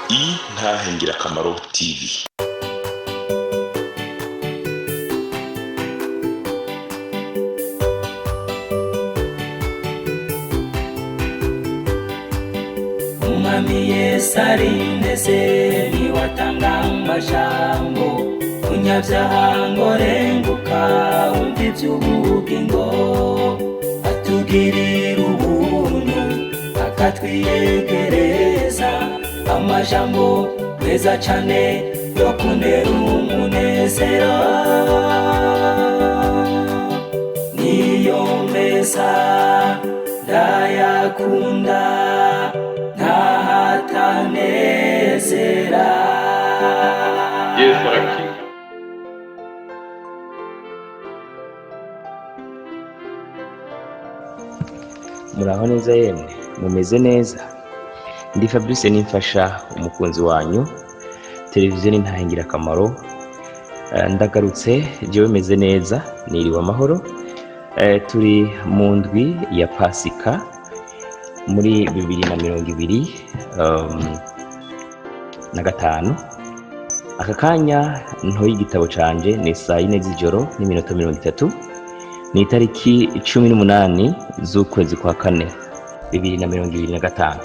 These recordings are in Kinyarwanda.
Intahe Ngirakamaro TV. Umwami Yesu arindeze niwatanga amajambo umunyabyaha ngo renguka wumva iby'ubugingo atugirira ubuntu akatwiyegereza amajambo meza cyane yo kunera umunezero niyo meza ndayakunda ntahatanezera. Yesu arakiza. Muraho neza yemwe, mumeze neza? Ndi Fabrice Nimfasha, umukunzi wanyu televiziyo n'Intahe Ngirakamaro. Ndagarutse jewe meze neza, niriwe amahoro. Turi mu ndwi ya Pasika muri 2025. Aka kanya ntoye igitabo canje ni saa 4 z'ijoro n'iminota 30. Ni itariki 18 z'ukwezi kwa 4 2025.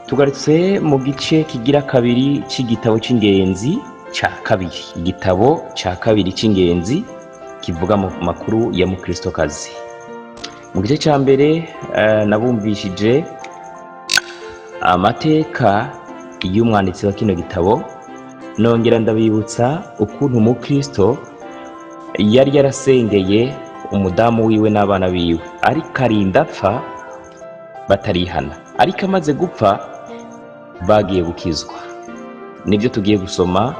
Tugarutse mu gice kigira kabiri c'igitabo c'ingenzi ca kabiri. Igitabo ca kabiri c'ingenzi kivuga mu makuru ya mukristokazi. Mu gice ca mbere nabumvishije amateka y'umwanditsi wa kino gitabo, nongera ndabibutsa ukuntu umukristo yari yarasengeye umudamu wiwe n'abana biwe, ariko arinda apfa batarihana, ariko amaze gupfa bagiye gukizwa. Nibyo tugiye gusoma,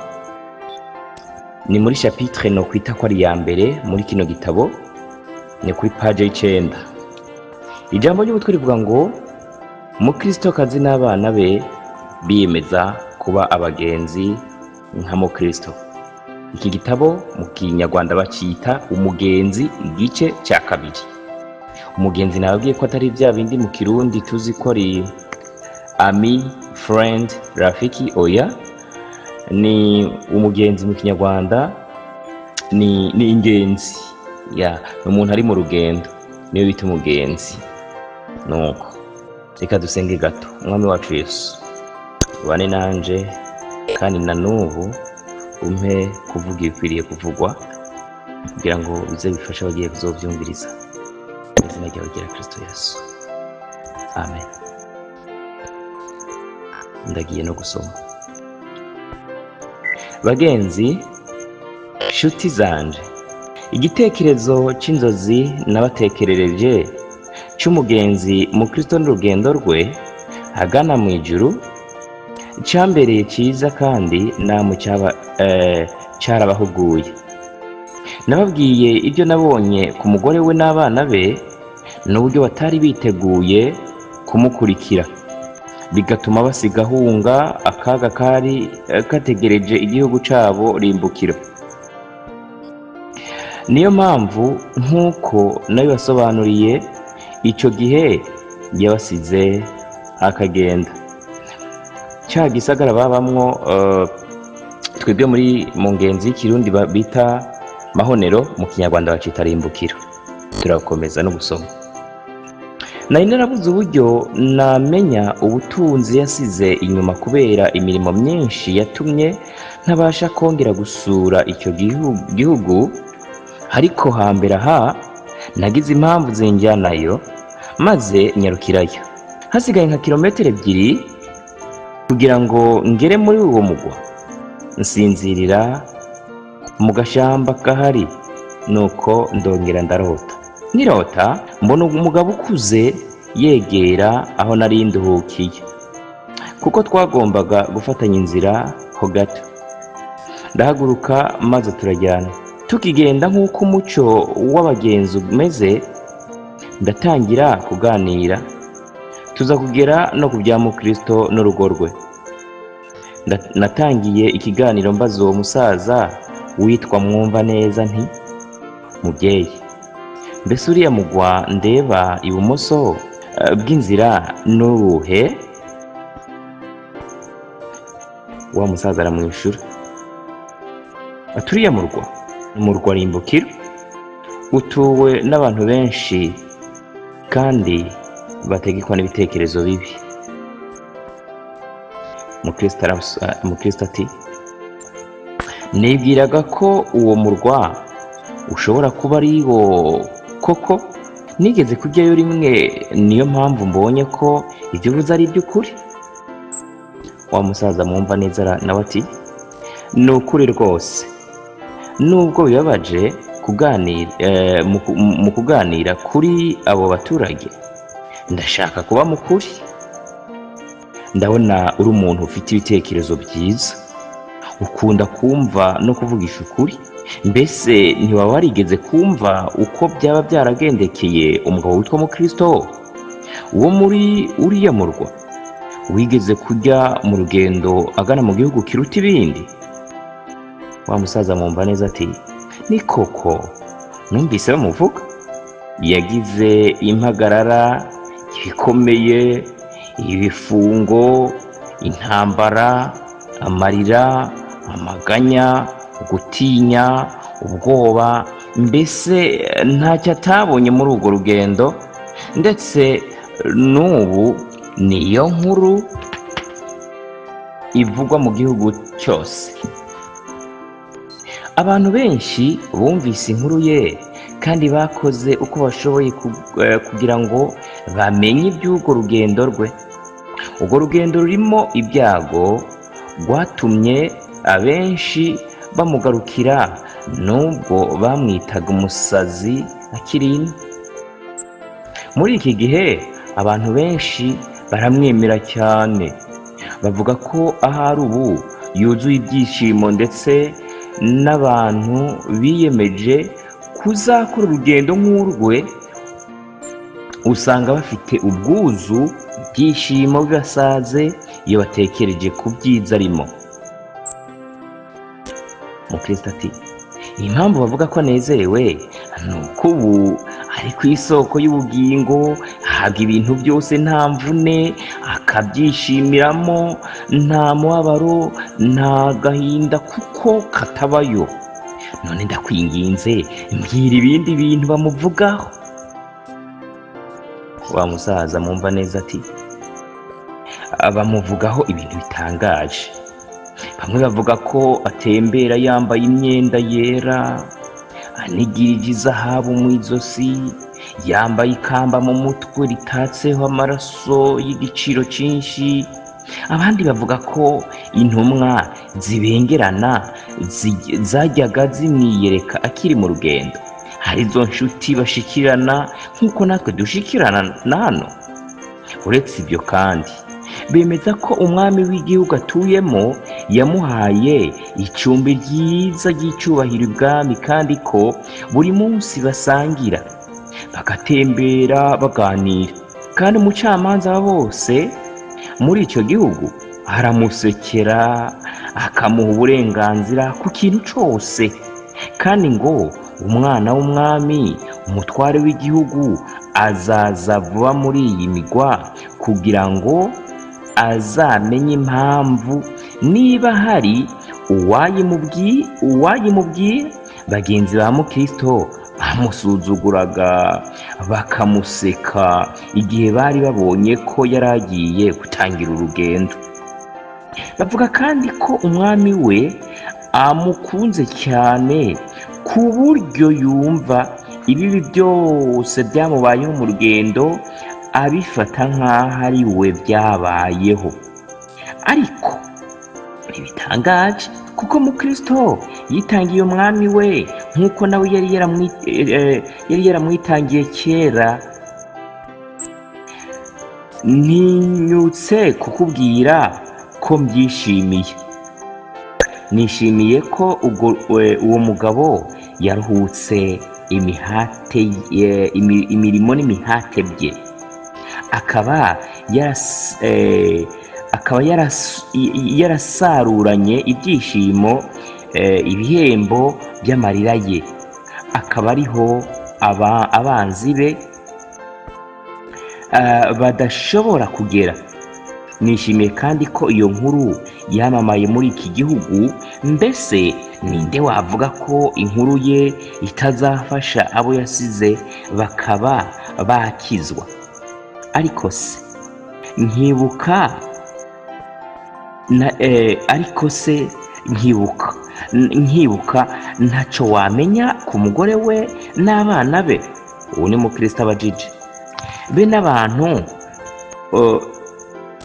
ni muri chapitre no kwita ko ari ya mbere muri kino gitabo, ni kuri page 9. Ijambo ry'ubutwe rivuga ngo umukristokazi n'abana be biyemeza kuba abagenzi nka mukristo. Iki gitabo mu Kinyarwanda bacita umugenzi, igice cya kabiri. Umugenzi nababwiye ko atari bya bindi mu Kirundi tuzi ko ari ami, friend, rafiki. Oya, ni umugenzi mu Kinyarwanda ni ingenzi ya umuntu ari mu rugendo, niyo bita umugenzi. Nuko reka dusenge gato. Umwami wacu Yesu, ubane nanje kandi na n'ubu umpe kuvuga ibikwiriye kuvugwa, kugira ngo bize bifashe abagiye kuzovyumviriza. Mu izina ryawe rya Kristo Yesu, amen. Ndagiye no gusoma. Bagenzi, shuti zanje, igitekerezo c'inzozi nabatekerereje c'umugenzi mu Kristo n'urugendo rwe hagana mu ijuru cambereye cyiza, kandi namwe cyarabahuguye. Nababwiye ibyo nabonye ku mugore we n'abana be, n'uburyo batari biteguye kumukurikira, bigatuma basiga ahunga akaga kari kategereje igihugu cabo rimbukiro. Niyo mpamvu nk'uko nabibasobanuriye icyo gihe yabasize akagenda. Cya gisagara babamwo twebwe mu ngenzi y'ikirundi bita mahonero, mu Kinyarwanda bacita rimbukiro. Turakomeza no gusoma. Nari narabuze uburyo namenya ubutunzi yasize inyuma kubera imirimo myinshi yatumye ntabasha kongera gusura icyo gihugu, ariko hambere aha nagize impamvu zinjyanayo maze nyarukirayo. Hasigaye nka kilometero 2 kugira ngo ngere muri uwo mugwa. Nsinzirira mu gashamba kahari, nuko ndongera ndarota. Nkirota mbona umugabo ukuze yegera aho nari nduhukiye, kuko twagombaga gufatanya inzira ho gato. Ndahaguruka maze turajyana. Tukigenda nk'uko umuco w'abagenzi umeze, ndatangira kuganira, tuza kugera no ku bya mukristo n'urugo rwe. Natangiye ikiganiro mbaza uwo musaza witwa Mwumva neza nti, mubyeyi, mbese uriya mugwa ndeba ibumoso bw'inzira n'uruhe? Wa musaza aramwishura ati uriya murwa ni umurwa rimbukiro, utuwe n'abantu benshi kandi bategekwa n'ibitekerezo bibi. Umukristo ati nibwiraga ko uwo murwa ushobora kuba ari wo koko, nigeze kujyayo rimwe, niyo mpamvu mbonye ko ibyo uvuze ari iby'ukuri. Wa musaza mwumva neza nawe ati ni ukuri rwose, nubwo bibabaje mu kuganira kuri abo baturage, ndashaka kuba mukuri. Ndabona uri umuntu ufite ibitekerezo byiza, ukunda kumva no kuvugisha ukuri. Mbese ntiwaba warigeze kumva uko byaba byaragendekeye umugabo witwa Mukristo wo muri uriya murwa wigeze kujya mu rugendo agana mu gihugu kiruta ibindi? Wa musaza mwumva neza ati ni koko, numvise bamuvuga. Yagize impagarara, ibikomeye, ibifungo, intambara, amarira, amaganya, gutinya, ubwoba, mbese ntacyo atabonye muri urwo rugendo, ndetse n'ubu niyo nkuru ivugwa mu gihugu cyose. Abantu benshi bumvise inkuru ye kandi bakoze uko bashoboye kugira ngo bamenye iby'urwo rugendo rwe. Urwo rugendo rurimo ibyago rwatumye abenshi bamugarukira, nubwo bamwitaga umusazi akiri ino. Muri iki gihe abantu benshi baramwemera cyane, bavuga ko ahari ubu yuzuye ibyishimo, ndetse n'abantu biyemeje kuzakora urugendo nk'urwe usanga bafite ubwuzu, ibyishimo bibasaze iyo batekereje ku byiza arimo. Mukristo ati impamvu bavuga ko anezerewe ni uko ubu ari ku isoko y'ubugingo, ahabwa ibintu byose nta mvune, akabyishimiramo, nta mubabaro, nta gahinda kuko katabayo. None ndakwinginze mbwira ibindi bintu bamuvugaho. Wa musaza mwumva neza ati bamuvugaho ibintu bitangaje. Bamwe bavuga ko atembera yambaye imyenda yera, anigirije izahabu mu izosi, yambaye ikamba mu mutwe ritatseho amaraso y'igiciro cyinshi. Abandi bavuga ko intumwa zibengerana zajyaga zimwiyereka akiri mu rugendo, hari zo nshuti bashikirana nk'uko natwe dushikirana na hano. Uretse ibyo kandi bemeza ko umwami w'igihugu atuyemo yamuhaye icumbi ryiza ry'icyubahiro ibwami, kandi ko buri munsi basangira, bagatembera, baganira, kandi umucamanza bose muri icyo gihugu aramusekera, akamuha uburenganzira ku kintu cyose, kandi ngo umwana w'umwami, umutware w'igihugu, azaza vuba muri iyi migwa kugira ngo azamenye impamvu, niba hari uwayimubwiye. Bagenzi ba Mukristo bamusuzuguraga, bakamuseka igihe bari babonye ko yari agiye gutangira urugendo. Bavuga kandi ko umwami we amukunze cyane ku buryo yumva ibibi byose byamubayeho mu rugendo abifata nk'aho ari we byabayeho. Ariko ntibitangaje kuko Mukristo yitangiye umwami we nk'uko nawe yari yaramwitangiye kera. Ntinyutse kukubwira ko mbyishimiye. Nishimiye ko uwo mugabo yaruhutse imirimo n'imihate bye, akaba yarasaruranye ibyishimo, ibihembo by'amarira ye, akaba ariho abanzi be badashobora kugera. nishimiye kandi ko iyo nkuru yamamaye muri iki gihugu. Mbese ninde wavuga ko inkuru ye itazafasha abo yasize bakaba bakizwa? Ariko se nkibuka ntacyo wamenya ku mugore we n'abana be. Ubu ni mukristo abajije be n'abantu.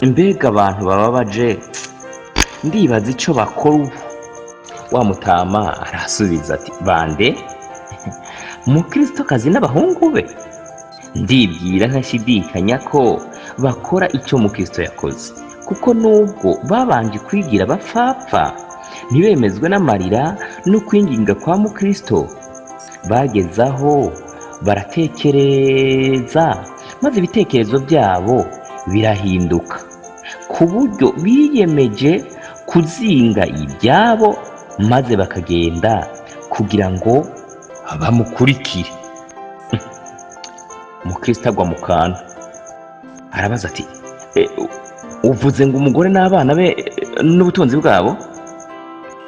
Mbega abantu bababaje, ndibaza icyo bakora ubu. Wa mutama arasubiza ati, bande? Mukristokazi n'abahungu be? Ndibwira ntashidikanya ko bakora icyo mukristo yakoze, kuko nubwo babanje kwigira abapfapfa ntibemezwe n'amarira no kwinginga kwa mukristo, bagezaho baratekereza, maze ibitekerezo byabo birahinduka ku buryo biyemeje kuzinga ibyabo, maze bakagenda kugira ngo bamukurikire. Mukristo agwa mu kantu, arabaza ati, uvuze ngo umugore n'abana be n'ubutunzi bwabo?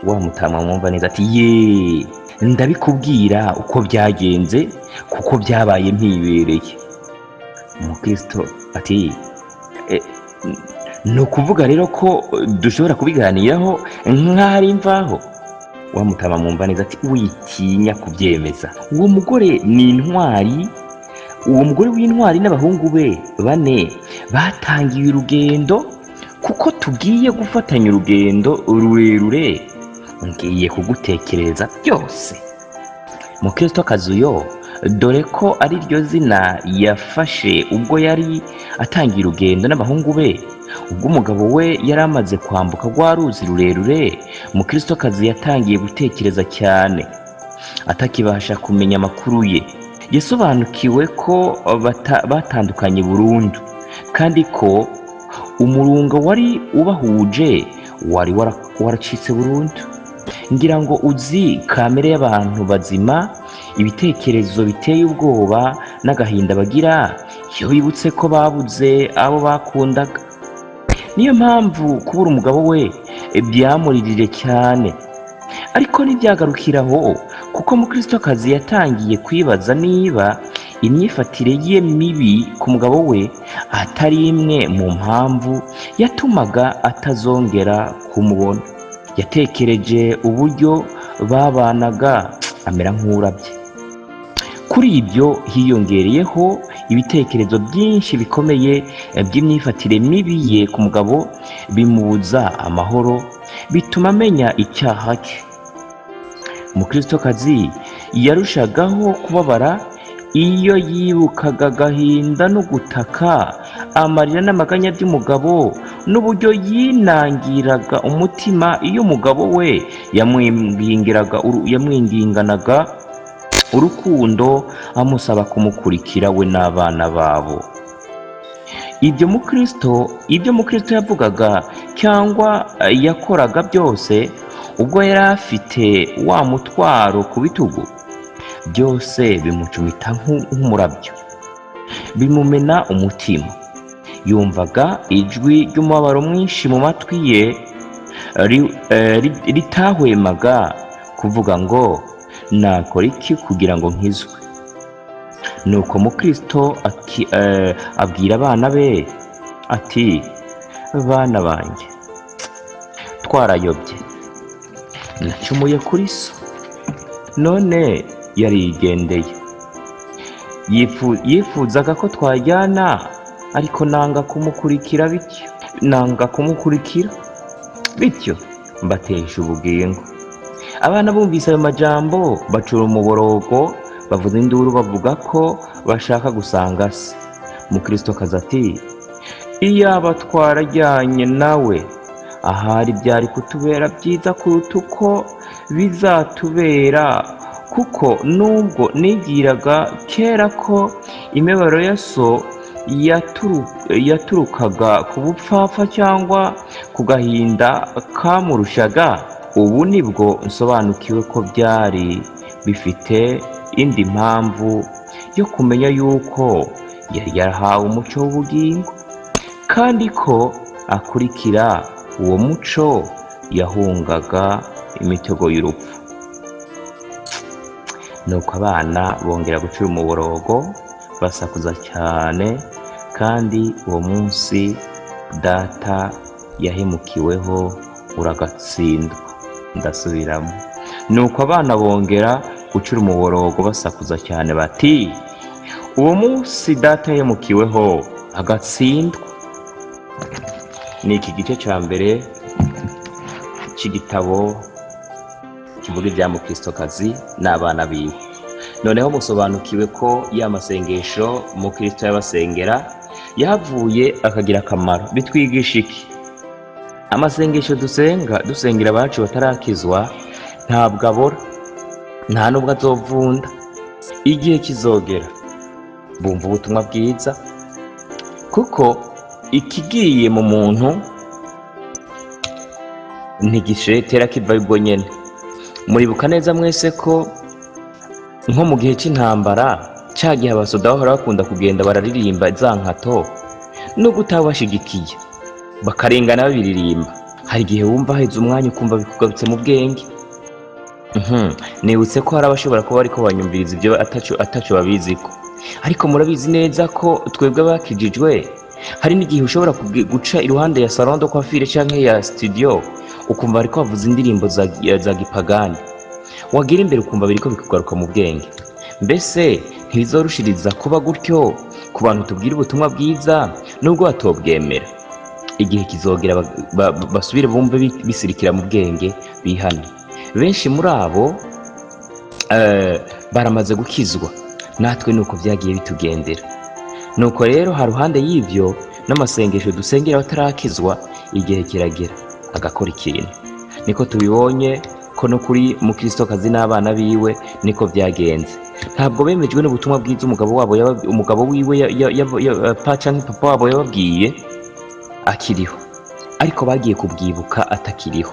Wa mutama mwumva neza ati, ye, ndabikubwira uko byagenze kuko byabaye mpibereye. Mukristo ati, ni ukuvuga rero ko dushobora kubiganiraho nk'ari imvaho? Wa mutama mwumva neza ati, witinya kubyemeza. Uwo mugore ni intwari. Uwo mugore w'intwari n'abahungu be 4 batangiye urugendo, kuko tugiye gufatanya urugendo rurerure. Ngiye kugutekereza byose. Mukristo kazuyo, dore ko ari ryo zina yafashe ubwo yari atangiye urugendo n'abahungu be. Ubwo umugabo we yari amaze kwambuka rwa ruzi rurerure, Mukristo kazi yatangiye gutekereza cyane, atakibasha kumenya amakuru ye. Yasobanukiwe ko batandukanye burundu, kandi ko umurunga wari ubahuje wari waracitse burundu. Ngira ngo uzi kamere y'abantu bazima, ibitekerezo biteye ubwoba n'agahinda bagira iyo bibutse ko babuze abo bakundaga. Niyo mpamvu kubura umugabo we byamuririje cyane. Ariko ntibyagarukiraho, kuko Mukristokazi yatangiye kwibaza niba imyifatire ye mibi ku mugabo we atari imwe mu mpamvu yatumaga atazongera kumubona. Yatekereje uburyo babanaga amera nk'urabye. Kuri ibyo hiyongereyeho ibitekerezo byinshi bikomeye by'imyifatire mibi ye ku mugabo, bimubuza amahoro, bituma amenya icyaha cye. Mukristokazi yarushagaho kubabara iyo yibukaga agahinda no gutaka, amarira n'amaganya by'umugabo, n'uburyo yinangiraga umutima iyo umugabo we yamwinginganaga urukundo, amusaba kumukurikira we n'abana babo. Ibyo Mukristo yavugaga cyangwa yakoraga byose, ubwo yari afite wa mutwaro ku bitugu, byose bimucumita nk'umurabyo, bimumena umutima. Yumvaga ijwi ry'umubabaro mwinshi mu matwi ye, ritahwemaga kuvuga ngo, nakora iki kugira ngo nkizwe? Nuko Mukristo abwira abana be ati, bana banjye, twarayobye, nacumuye kuri so, none yarigendeye. Yifuzaga ko twajyana, ariko nanga kumukurikira, bityo mbatesha ubugingo. Abana bumvise ayo majambo bacura umuborogo, bavuza induru bavuga ko bashaka gusanga se. Mukristokazi ati, iyaba twarajyanye nawe, ahari byari kutubera byiza kuruta uko bizatubera, kuko nubwo nigiraga kera ko imibabaro ya so yaturukaga ku bupfapfa cyangwa ku gahinda kamurushaga, ubu nibwo nsobanukiwe ko byari bifite indi mpamvu yo kumenya yuko yari yarahawe umucyo w'ubugingo, kandi ko akurikira uwo muco yahungaga imitego y'urupfu. Nuko abana bongera gucura umuborogo basakuza cyane, kandi uwo munsi data yahemukiweho uragatsindwa. Ndasubiramo. Nuko abana bongera gucura umuborogo basakuza cyane bati, uwo munsi data yahemukiweho agatsindwa. Ni iki gice cya mbere cy'igitabo kivuga ibya mukristokazi n'abana biwe. Noneho musobanukiwe ko ya masengesho mukristo yabasengera yahavuye akagira akamaro. Bitwigisha iki? Amasengesho dusengera abacu batarakizwa ntabwo abora, nta nubwo azovunda. Igihe kizogera bumva ubutumwa bwiza, kuko ikigiye mu muntu ntigishetera kiva ubwo nyene. Muribuka neza mwese ko nko mu gihe cy'intambara cya gihe abasoda bahora bakunda kugenda bararirimba za nkato no gutabashigikiye bakarengana babiririmba. Hari igihe wumva haheze umwanya ukumva bikugarutse mu bwenge. Nibutse ko hari abashobora kuba ariko banyumviriza ibyo ataco babiziko, ariko murabizi neza ko twebwe bakijijwe hari n'igihe ushobora guca iruhande ya salon de coiffure canke ya studio ukumva ariko bavuza indirimbo za gipagani. Wagira imbere ukumva biriko bikugaruka mu bwenge. Mbese ntibizorushiriza kuba gutyo ku bantu tubwira ubutumwa bwiza nubwo batobwemera? Igihe kizogera basubire bumve bisirikira mu bwenge, bihane. Benshi muri abo baramaze gukizwa, natwe nuko byagiye bitugendera. Nuko rero haruhande y'ivyo n'amasengesho dusengera batarakizwa, igihe kiragera agakora ikintu. Niko tubibonye ko no kuri mukristokazi n'abana biwe niko byagenze. Ntabwo bemejwe n'ubutumwa bwiza umugabo wiwe canke papa wabo yababwiye akiriho, ariko bagiye kubwibuka atakiriho.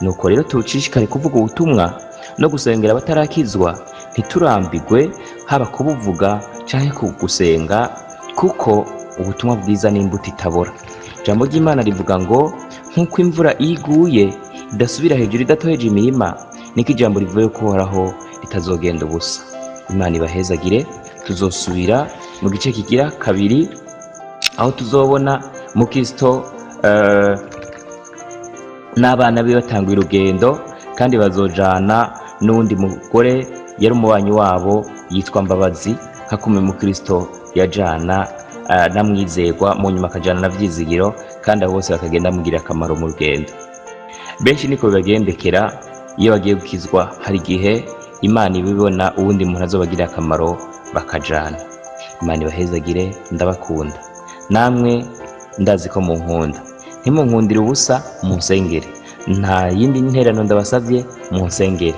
Nuko rero tucishikare kuvuga ubutumwa no gusengera batarakizwa, ntiturambigwe haba kubuvuga canke kugusenga, kuko ubutumwa bwiza ni imbuto itabora. Ijambo ry'Imana rivuga ngo nk'uko imvura iguye idasubira hejuru idatoheje imirima, niko ijambo rivuye ko Uhoraho ritazogenda ubusa. Imana ibahezagire. Tuzosubira mu gice kigira kabiri, aho tuzobona mukristo n'abana be batanguye urugendo, kandi bazojana n'undi mugore yari umubanyi wabo yitwa Mbabazi, hakume mukristo yajana na Mwizerwa, mu nyuma akajana na Vyizigiro, kandi abo bose bakagenda mugira akamaro mu rugendo. Benshi niko bibagendekera iyo bagiye gukizwa. Hari igihe Imana ibibona uwundi muntu azobagira akamaro bakajana. Imana ibahezagire. Ndabakunda, namwe ndazi ko munkunda. Ntimunkundire ubusa, munsengere. Nta yindi nterano ndabasavye, munsengere.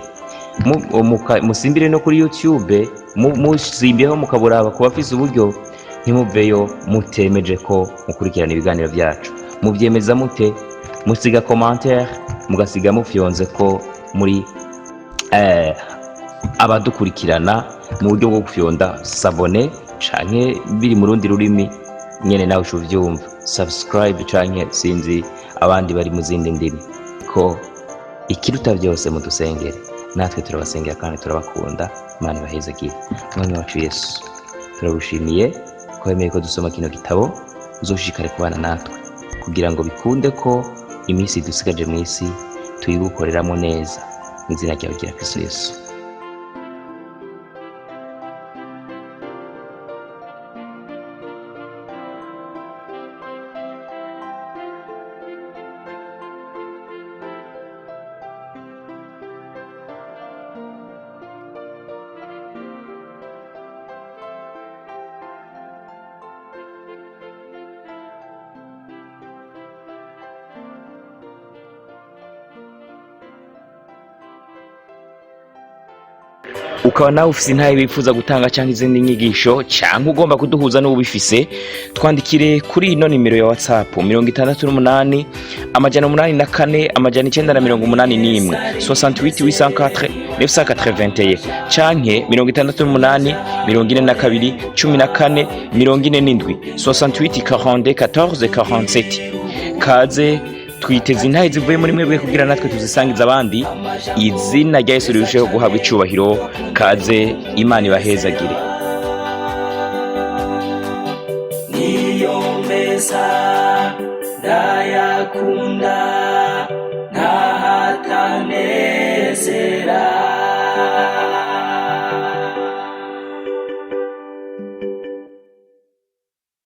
Musimbire no kuri YouTube, musimbiyeho mukaburaba ku bafise uburyo. Ntimuveyo mutemeje ko mukurikirana ibiganiro byacu. Mubyemeza mute? Musiga commentaire, mugasiga mufyonze ko muri abadukurikirana mu buryo bwo gufyonda sabone, canke biri mu rundi rurimi nyene nawe uvyumva subscribe, canke sinzi abandi bari mu zindi ndimi. Ko ikiruta byose mudusengere, natwe turabasengera kandi turabakunda. Imana ibahezagire. Mwami wacu Yesu, turagushimiye ko wemeye ko dusoma kino gitabo. Uzoshishikare kubana natwe kugira ngo bikunde ko iminsi dusigaje mu isi tuyigukoreramo neza, mu izina ryawe rya Kristo Yesu. Ukaba nawe ufise intahe bifuza gutanga cyangwa izindi nyigisho, cyangwa ugomba kuduhuza n'ubifise, twandikire kuri ino nimero ya WhatsApp 68 884 981 68 804 canke 68 42 14 47 68 42 14 47. kaze twiteze intahe zivuye muri mwebwe kugira natwe tuzisangiza abandi. Izina rya Yesu rirusheho guhabwa icubahiro. Kaze, Imana ibahezagire. niyo meza ndayakunda ntahatanezera